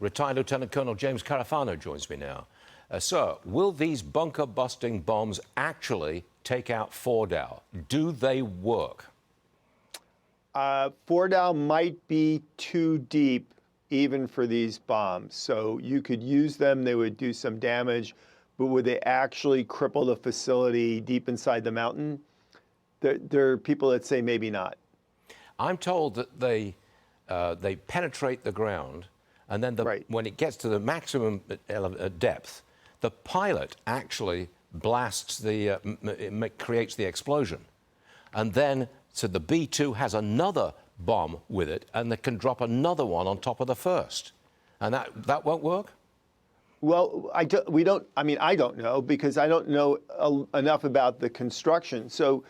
Retired Lieutenant Colonel James Carafano joins me now. Sir, will these bunker-busting bombs actually take out Fordow? Do they work? Fordow might be too deep even for these bombs. So you could use them, they would do some damage, but would they actually cripple the facility deep inside the mountain? There are people that say maybe not. I'm told that they penetrate the ground, and then when it gets to the maximum depth, the pilot actually blasts creates the explosion. And then, so the B-2 has another bomb with it, and they can drop another one on top of the first. And that won't work? Well, I don't know, because I don't know enough about the construction. So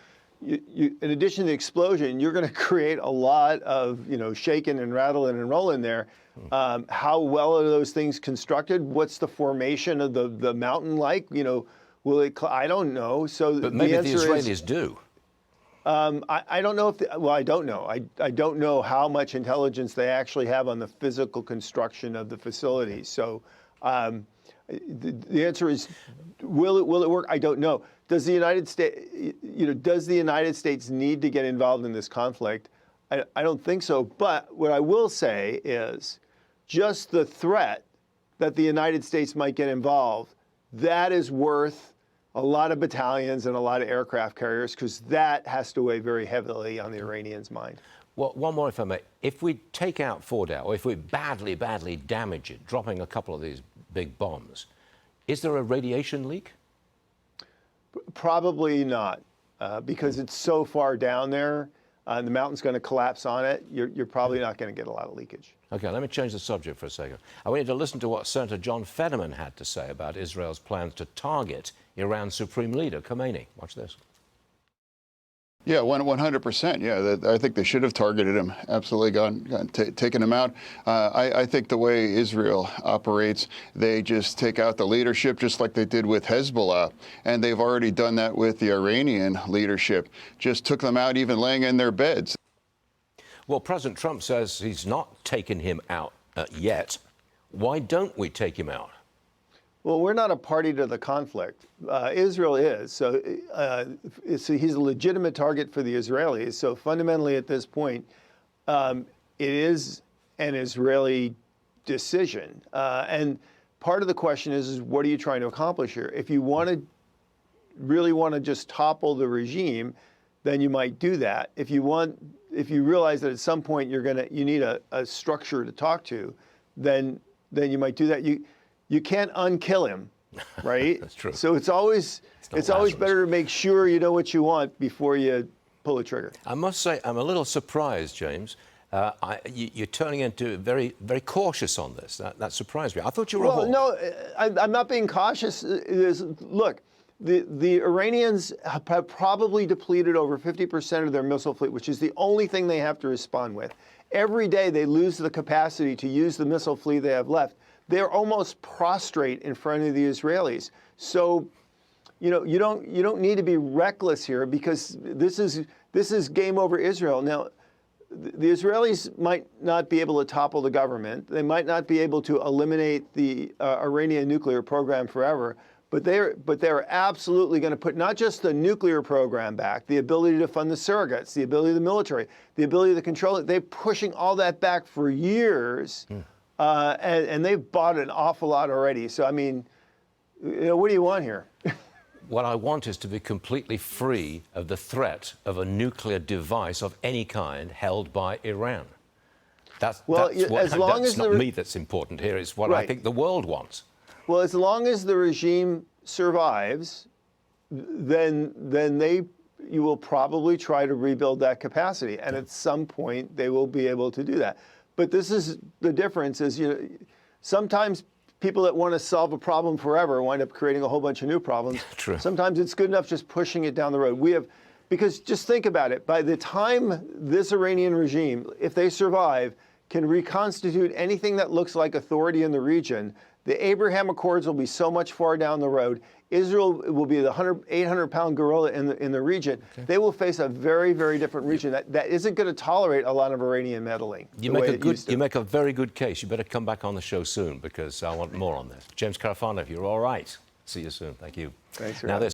in addition to the explosion, you're going to create a lot of, shaking and rattling and rolling there. How well are those things constructed? What's the formation of the mountain like? Will it? I don't know. So but maybe the Israelis do. I don't know if. I don't know. I don't know how much intelligence they actually have on the physical construction of the facility. So the answer is, will it work? I don't know. Does the United States need to get involved in this conflict? I don't think so. But what I will say is, just the threat that the United States might get involved, that is worth a lot of battalions and a lot of aircraft carriers, because that has to weigh very heavily on the Iranians' mind. Well, one more, if I may. If we take out Fordow, or if we badly damage it, dropping a couple of these big bombs, is there a radiation leak? Probably not, because it's so far down there, and the mountain's going to collapse on it. You're probably not going to get a lot of leakage. Okay, let me change the subject for a second. I want you to listen to what Senator John Fetterman had to say about Israel's plans to target Iran's supreme leader, Khomeini. Watch this. Yeah, 100%. Yeah, I think they should have targeted him. Absolutely, taken him out. I think the way Israel operates, they just take out the leadership, just like they did with Hezbollah, and they've already done that with the Iranian leadership. Just took them out, even laying in their beds. Well, President Trump says he's not taken him out yet. Why don't we take him out? Well, we're not a party to the conflict. Israel is. So he's a legitimate target for the Israelis. So fundamentally at this point, it is an Israeli decision. And part of the question is what are you trying to accomplish here? If you really want to just topple the regime, then you might do that. If you realize that at some point you need a structure to talk to, then you might do that. You can't unkill him, right? That's true. So it's always better to make sure you know what you want before you pull the trigger. I must say, I'm a little surprised, James. You're turning into very, very cautious on this. That surprised me. I thought you were a hawk. No, I'm not being cautious. Look, the Iranians have probably depleted over 50% of their missile fleet, which is the only thing they have to respond with. Every day they lose the capacity to use the missile fleet they have left. They're almost prostrate in front of the Israelis. So, you don't need to be reckless here, because this is game over Israel. Now, the Israelis might not be able to topple the government. They might not be able to eliminate the Iranian nuclear program forever. But they're absolutely going to put not just the nuclear program back, the ability to fund the surrogates, the ability of the military, the ability to control it. They're pushing all that back for years. And they've bought an awful lot already. So, I mean, what do you want here? What I want is to be completely free of the threat of a nuclear device of any kind held by Iran. That's not me that's important here. It's what I think the world wants. Well, as long as the regime survives, then you will probably try to rebuild that capacity. And at some point, they will be able to do that. But this is the difference is, sometimes people that want to solve a problem forever wind up creating a whole bunch of new problems. True. Sometimes it's good enough just pushing it down the road. Because just think about it, by the time this Iranian regime, if they survive, can reconstitute anything that looks like authority in the region, the Abraham Accords will be so much far down the road. Israel will be the 800-pound gorilla in the region. Okay. They will face a very, very different region that isn't going to tolerate a lot of Iranian meddling. You make a very good case. You better come back on the show soon because I want more on this. James Carafano, if you're all right. See you soon. Thank you. Thanks for having me.